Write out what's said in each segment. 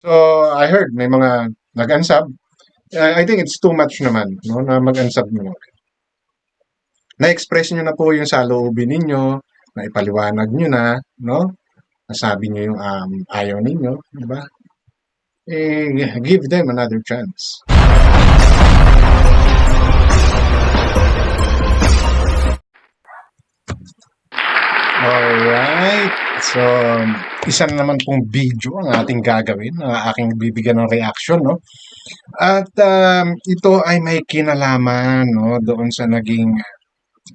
So, I heard may mga nag-unsub. I think it's too much naman, no, na mag-unsub nyo. Na-express nyo na po yung saloobin ninyo, na ipaliwanag nyo na, no? Nasabi nyo yung ayaw ninyo, di ba? Give them another chance. Alright. So, isa na naman pong video ang ating gagawin, ang aking bibigyan ng reaction, no? At ito ay may kinalaman, no, doon sa naging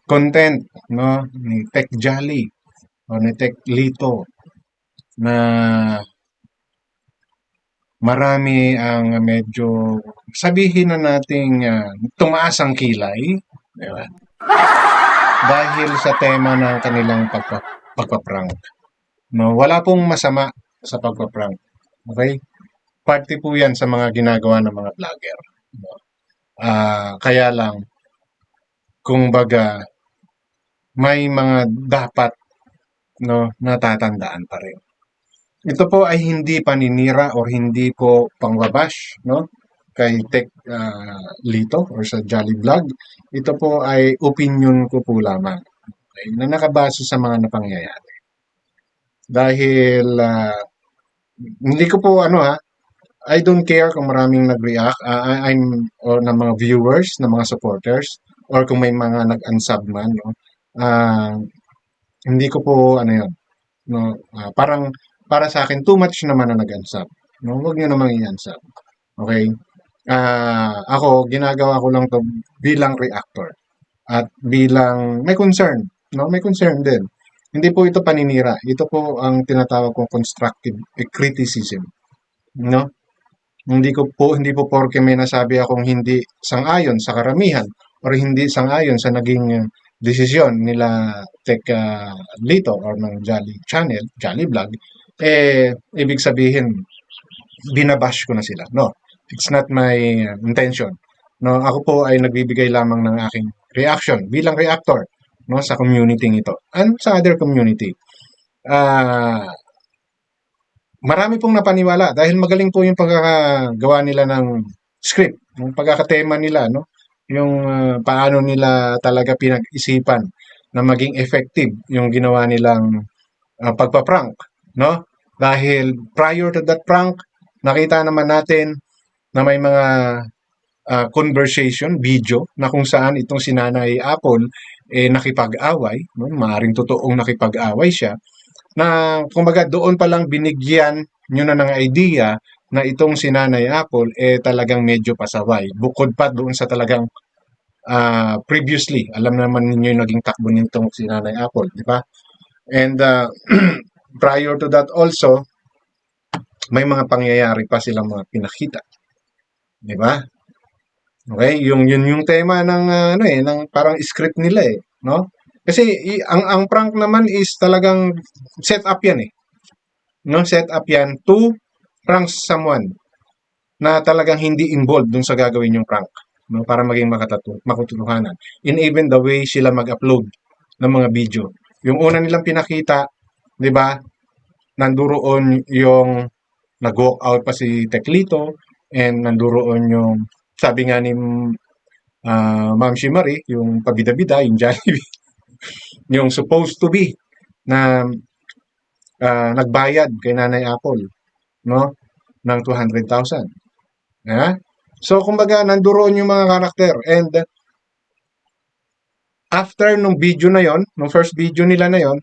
content, no, ni Tech Jolly o ni Tech Lito na marami ang medyo sabihin na nating tumaas ang kilay, di ba? Dahil sa tema ng kanilang pagpaprank. No, wala pong masama sa pagpaprank. Okay? Parte po 'yan sa mga ginagawa ng mga vlogger. No? Kaya lang kung baga may mga dapat no natatandaan pa rin. Ito po ay hindi paninira or hindi po pangbabash, no? Kay Tech Lito or sa Jolly Vlog. Ito po ay opinion ko po lamang. Okay? Na nakabase sa mga napangyayari. Dahil hindi ko po ano ha, I don't care kung maraming nag-react, I'm or ng mga viewers, ng mga supporters, or kung may mga nag-unsub man, no? Ah, hindi ko po ano 'yun, no, parang para sa akin too much naman na nag-unsub, no? Huwag niyo namang i-unsub, okey? Ako ginagawa ko lang 'to bilang reactor at bilang may concern, no? May concern din. Hindi po ito paninira, ito po ang tinatawag kong constructive criticism, no? Hindi po porke may nasabi akong hindi sang-ayon sa karamihan or hindi sang-ayon sa naging desisyon nila Tech Lito or ng Jolly Channel, Jolly Vlog, ibig sabihin binabash ko na sila. No, it's not my intention. No, ako po ay nagbibigay lamang ng aking reaction bilang reactor no sa community ito and sa other community. Ah, marami pong napaniwala dahil magaling po yung pagkakagawa nila ng script, yung pagkakatema nila, no? Yung paano nila talaga pinag-isipan na maging effective yung ginawa nilang pagpa-prank, no? Dahil prior to that prank, nakita naman natin na may mga conversation, video, na kung saan itong si Nanay Apple nakipag-away, no? Maaring totoong nakipag-away siya, na kumbaga doon pa lang binigyan nyo na ng idea na itong si Nanay Apple talagang medyo pasaway. Bukod pa doon sa talagang previously, alam naman ninyo yung naging takbo nitong si Nanay Apple, di ba? And prior to that also, may mga pangyayari pa silang mga pinakita, di ba? Okay, yung tema ng ano ng parang script nila no? Kasi ang prank naman is talagang set up 'yan no? Set up 'yan to prank someone na talagang hindi involved dun sa gagawin yung prank, no? Para maging makatotohanan. In even the way sila mag-upload ng mga video. Yung una nilang pinakita, 'di ba? Nanduroon yung nag-walk out pa si Teklito and nanduroon yung sabi nga ni Ma'am Shimari, yung pabida-bida, yung Jollibee, yung supposed to be na nagbayad kay Nanay Apple, no? Ng 200,000. So, kumbaga, nanduroon yung mga karakter. And after nung video na yon, nung first video nila na yon,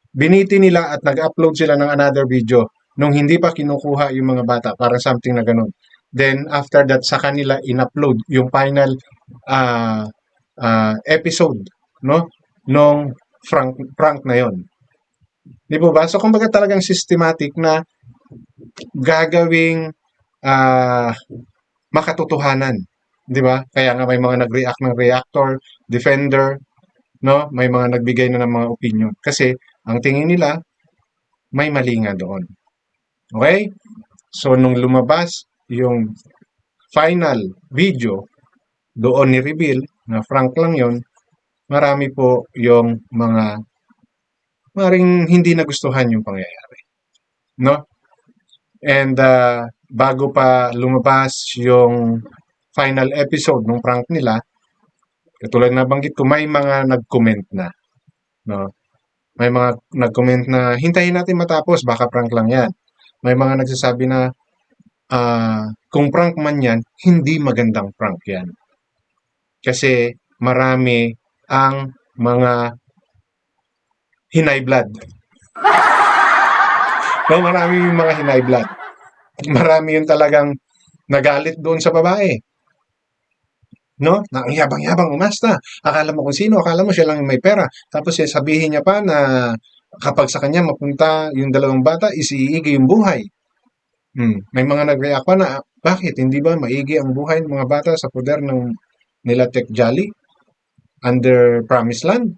biniti nila at nag-upload sila ng another video nung hindi pa kinukuha yung mga bata, para something na ganun. Then, after that, sa kanila in-upload yung final uh, episode, no? Nung prank na yon. Di po ba? So, kumbaga talagang systematic na gagawing uh, makatotohanan. Di ba? Kaya nga may mga nag-react ng reactor, defender, no? May mga nagbigay na ng mga opinion. Kasi ang tingin nila, may mali nga doon. Okay? So, nung lumabas yung final video, doon ni-reveal na frank lang yon, marami po yung mga maring hindi nagustuhan yung pangyayari. No? And bago pa lumabas yung final episode ng prank nila, katulad na banggit ko, may mga nag-comment na, no? May mga nag-comment na hintayin natin matapos, baka prank lang 'yan. May mga nagsasabi na kung prank man 'yan, hindi magandang prank 'yan. Kasi marami ang mga hinay blood. No, marami yung mga hinay blood. Marami yung talagang nagalit doon sa babae. No? Na ang yabang-yabang umasta. Akala mo kung sino, akala mo siya lang yung may pera. Tapos sabihin niya pa na kapag sa kanya mapunta yung dalawang bata, isiigi yung buhay. May mga nag-react pa na, bakit? Hindi ba maigi ang buhay ng mga bata sa poder ng nila Tech Jolly under Promised Land?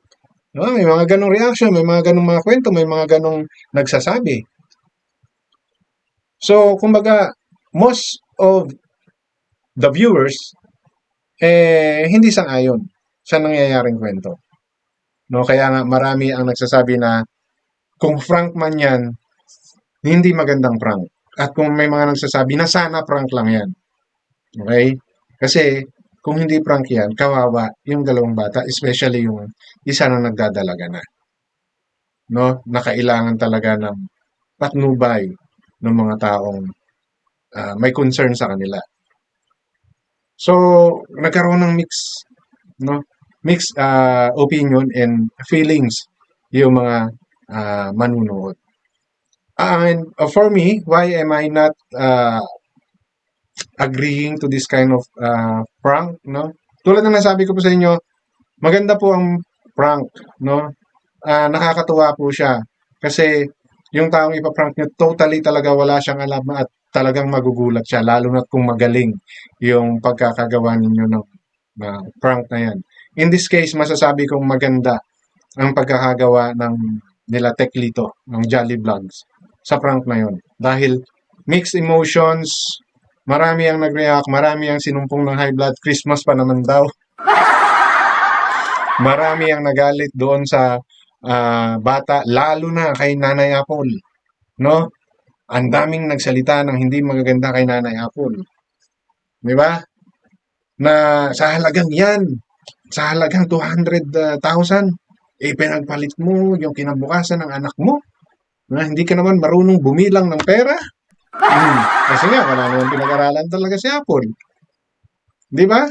No? May mga ganong reaction, may mga ganong mga kwento, may mga ganong nagsasabi. So, kumbaga, most of the viewers hindi sang-ayon sa nangyayaring kwento. No, kaya nga marami ang nagsasabi na kung prank man 'yan, hindi magandang prank. At kung may mga nagsasabi na sana prank lang 'yan. Okay? Kasi kung hindi prank 'yan, kawawa yung dalawang bata, especially yung isa na nagdadalaga na. No? Nakailangan talaga ng patnubay ng mga taong may concern sa kanila. So, nagkaroon ng no? Mixed opinion and feelings yung mga manunood. And for me, why am I not agreeing to this kind of prank, no? Tulad ng nasabi ko po sa inyo, maganda po ang prank, no? Nakakatuwa po siya kasi yung taong ipaprank nyo, totally talaga wala siyang alam at talagang magugulat siya, lalo na kung magaling yung pagkakagawa ninyo ng prank na yan. In this case, masasabi kong maganda ang pagkakagawa ng nila Teklito, ng Jolly Vlogs, sa prank na yon. Dahil mixed emotions, marami ang nag-react, marami ang sinumpong ng high blood, Christmas pa naman daw. Marami ang nagalit doon sa bata, lalo na kay Nanay Apple. No? Ang daming nagsalita ng hindi magaganda kay Nanay Apple. Di ba? Na sa halagang yan, sa halagang 200,000, pinagpalit mo yung kinabukasan ng anak mo. Na hindi ka naman marunong bumilang ng pera. Kasi nga, wala naman pinag-aralan talaga si Apple. Di ba?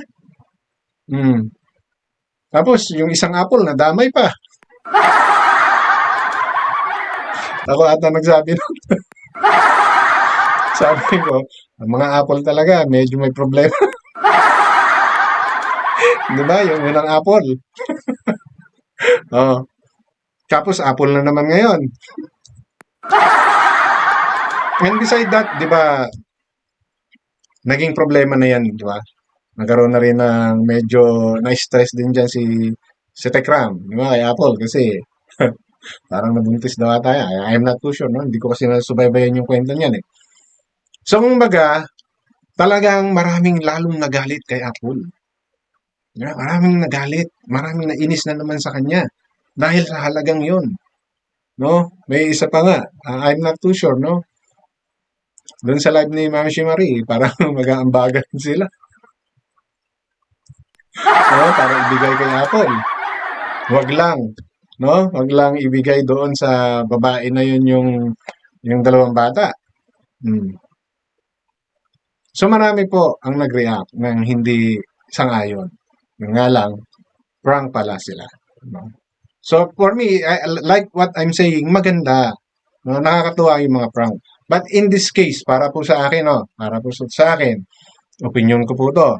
Tapos, yung isang Apple, nadamay pa. Ako ata nagsabi nun. Sabi ko, ang mga Apple talaga, medyo may problema. Di ba? Yung unang Apple. Oh. Tapos, Apple na naman ngayon. And beside that, di ba, naging problema na yan, di ba? Nagkaroon na rin ng medyo na-stress din dyan si Tekram, di ba, kay Apple, kasi parang nabuntis daw ata yan. I'm not too sure, no? Hindi ko kasi nasubaybayan yung kwento niyan, eh. So, kumbaga, talagang maraming lalong nagalit kay Apple. Yeah, maraming nagalit, maraming nainis na naman sa kanya dahil sa halagang yon, no? May isa pa nga, I'm not too sure, no? Doon sa live ni Ma'am Shimari, parang mag-aambagan sila. No? Para ibigay kay Apple. Wag lang, no? Wag lang ibigay doon sa babae na yun yung dalawang bata. So marami po ang nag-react ng hindi sang-ayon. Yung nga lang, prank pala sila. No? So for me, like what I'm saying, maganda. No? Nakakatuwa yung mga prank. But in this case, para po sa akin, no? Para po sa akin, opinion ko po to.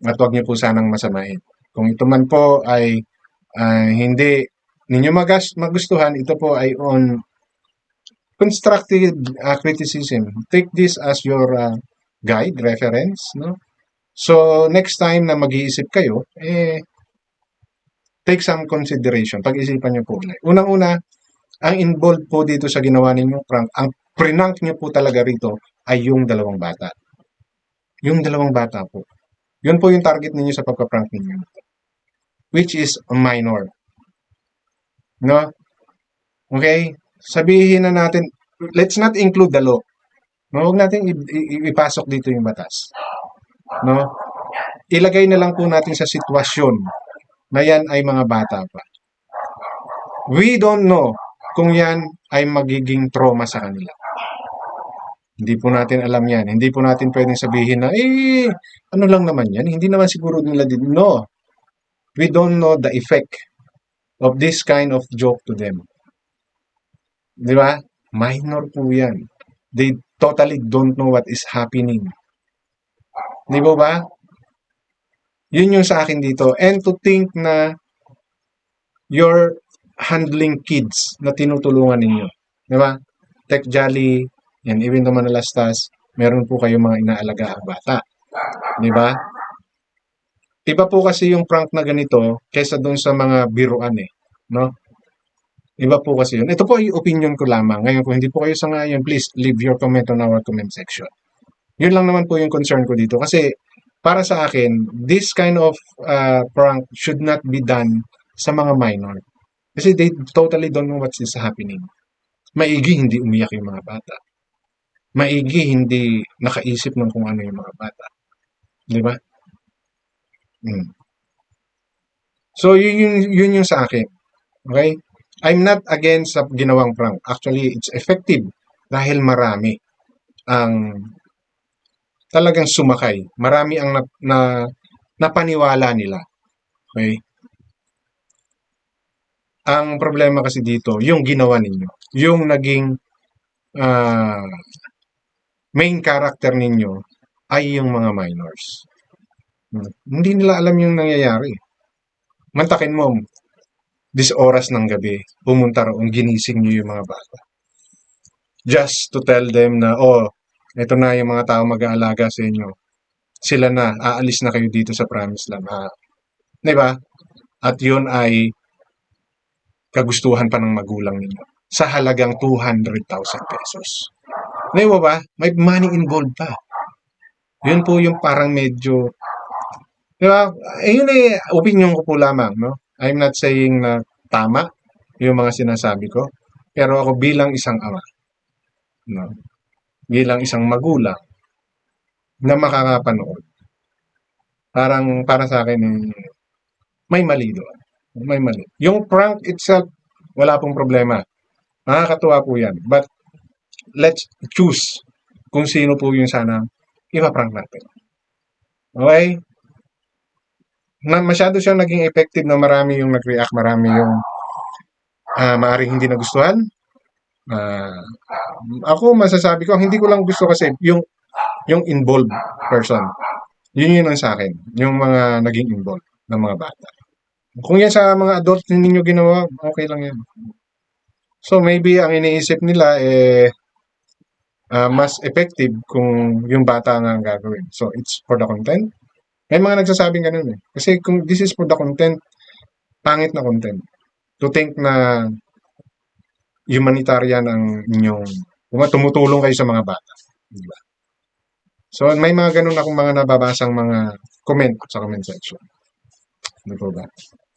At huwag niyo po sanang masamain. Kung ito man po ay hindi ninyo magustuhan, ito po ay on constructive criticism. Take this as your guide, reference, no? So, next time na mag-iisip kayo, take some consideration. Pag-isipan niyo po ulit. Unang-una, ang involved po dito sa ginawa ninyong prank, ang prank niyo po talaga rito ay yung dalawang bata. Yung dalawang bata po. Yun po yung target ninyo sa pagka-prank ninyo. Which is a minor. No? Okay? Sabihin na natin, let's not include the law. No, huwag natin ipasok dito yung batas. No? Ilagay na lang po natin sa sitwasyon na yan ay mga bata pa. We don't know kung yan ay magiging trauma sa kanila. Hindi po natin alam yan. Hindi po natin pwedeng sabihin na, ano lang naman yan. Hindi naman siguro nila din. No. We don't know the effect of this kind of joke to them. Di ba? Minor po yan. They totally don't know what is happening. Di ba ba? Yun yung sa akin dito. And to think na you're handling kids na tinutulungan ninyo. Di ba? Tech Jolly, yan, even though Manalastas, meron po kayong mga inaalagaan bata. Di ba? Iba po kasi yung prank na ganito kaysa doon sa mga biruan eh. No? Iba po kasi yun. Ito po yung opinion ko lamang. Ngayon, kung hindi po kayo sangayon, please leave your comment on our comment section. Yun lang naman po yung concern ko dito. Kasi para sa akin, this kind of prank should not be done sa mga minor. Kasi they totally don't know what is happening. Maigi hindi umiyak yung mga bata. Maigi hindi nakaisip ng kung ano yung mga bata. Di ba? Mm. So, yun yung sa akin. Okay? I'm not against sa ginawang prank. Actually, it's effective dahil marami ang talagang sumakay. Marami ang napaniwala nila. Okay? Ang problema kasi dito, yung ginawa ninyo. Yung naging ah, main character ninyo ay yung mga minors. Hindi nila alam yung nangyayari. Mantakin mo, this oras ng gabi, pumunta roon, ginising niyo yung mga bata. Just to tell them na, ito na yung mga tao mag-aalaga sa inyo. Sila na, aalis na kayo dito sa Promised Land. Di ba? At yun ay kagustuhan pa ng magulang ninyo sa halagang 200,000 pesos. Di ba? May money involved pa. Yun po yung parang medyo, di ba? Yun opinion ko po lamang, no? I'm not saying na tama yung mga sinasabi ko. Pero ako bilang isang ama, no? Bilang isang magulang na makakapanood, parang para sa akin, may mali doon. May mali. Yung prank itself, wala pong problema. Nakakatuwa po yan. But, let's choose kung sino po yung sana ipaprank natin. Okay? Masyado siyang naging effective na marami yung nag-react, marami yung maaaring hindi nagustuhan. Ako masasabi ko, hindi ko lang gusto kasi yung involved person. Yun ang sa akin. Yung mga naging involved ng mga bata. Kung yan sa mga adult ninyo ginawa, okay lang yan. So maybe ang iniisip nila mas effective kung yung bata nga ang gagawin. So it's for the content. May mga nagsasabing ganun eh. Kasi kung this is for the content, pangit na content. To think na humanitarian ang inyong tumutulong kayo sa mga bata. Diba? So may mga ganun akong mga nababasang mga comment sa comment section. Di po ba?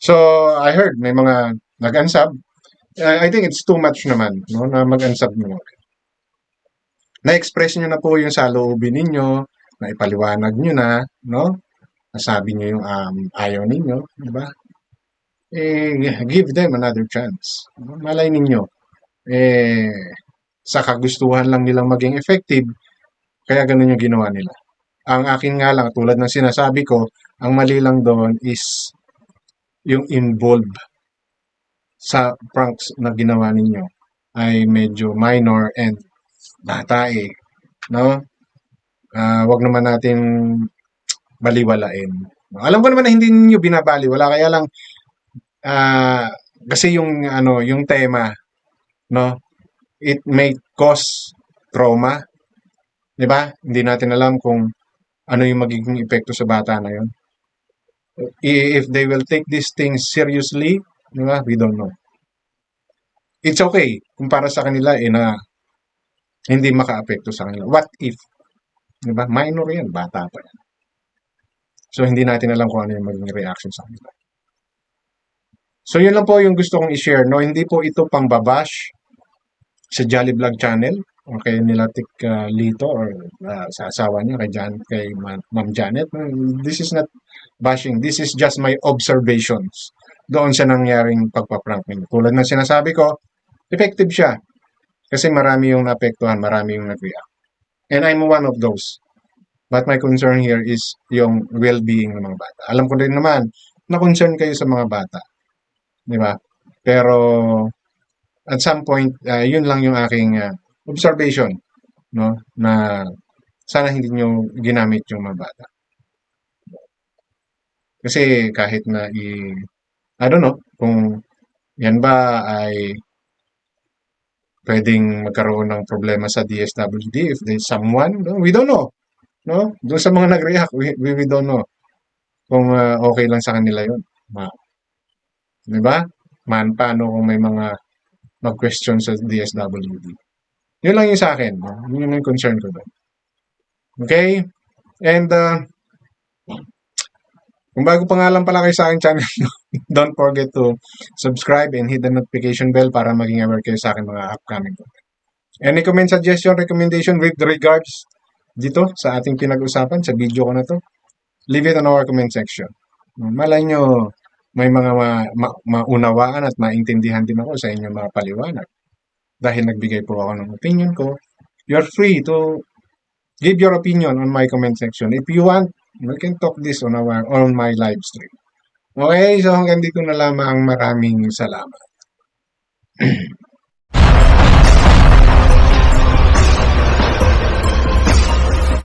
So I heard may mga nag-unsub. I think it's too much naman, no, na mag-unsub nyo. Na-express nyo na po yung saloobin ninyo, na ipaliwanag nyo na, no? Nasabi nyo yung ayaw ninyo, di ba? Give them another chance. Malay ninyo, sa kagustuhan lang nilang maging effective, kaya ganun yung ginawa nila. Ang akin nga lang, tulad ng sinasabi ko, ang mali lang doon is yung involved sa pranks na ginawa ninyo ay medyo minor and bata no? Wag naman natin baliwalain. Alam ko naman na hindi niyo binabaliwala, kaya lang kasi yung yung tema, no? It may cause trauma, 'di ba? Hindi natin alam kung ano yung magiging epekto sa bata na 'yon. If they will take these things seriously, 'di ba? We don't know. It's okay kung para sa kanila na hindi makaapekto sa kanila. What if? 'Di ba? Minor 'yan, bata pa 'yan. So hindi natin alam kung ano yung magiging reaction sa kanila. So yun lang po yung gusto kong i-share, no? Hindi po ito pangbabash sa Jolly Vlog channel. Okay, nila Tik Lito or sa asawa niya kay Ma'am Janet. This is not bashing. This is just my observations doon sa nangyaring pagpa-prank ninyo. Tulad ng sinasabi ko, effective siya kasi marami yung naapektuhan, marami yung nag-react. And I'm one of those. But my concern here is yung well-being ng mga bata. Alam ko din naman na concern kayo sa mga bata, di ba? Pero at some point, yun lang yung aking observation, no? Na sana hindi nyo ginamit yung mga bata. Kasi kahit na I don't know, kung yan ba ay pwedeng magkaroon ng problema sa DSWD if there's someone, no? We don't know, no? Doon sa mga nag-react, we don't know kung okay lang sa kanila yun. Di ba? Paano kung may mga mag-question sa DSWD? Yun lang yung sa akin. No? Yun yung concern ko doon. Okay? And kung bago pa nga lang pala kayo sa aking channel, don't forget to subscribe and hit the notification bell para maging aware kayo sa aking mga upcoming content. Any comment, suggestion, recommendation with regards dito sa ating pinag-usapan sa video ko na to, leave it on our comment section. Malay nyo, may mga maunawaan at maintindihan din ako sa inyong mga paliwanag. Dahil nagbigay po ako ng opinion ko, you're free to give your opinion on my comment section. If you want, we can talk this on my live stream. Okay, so hanggang dito na lamang. Maraming salamat.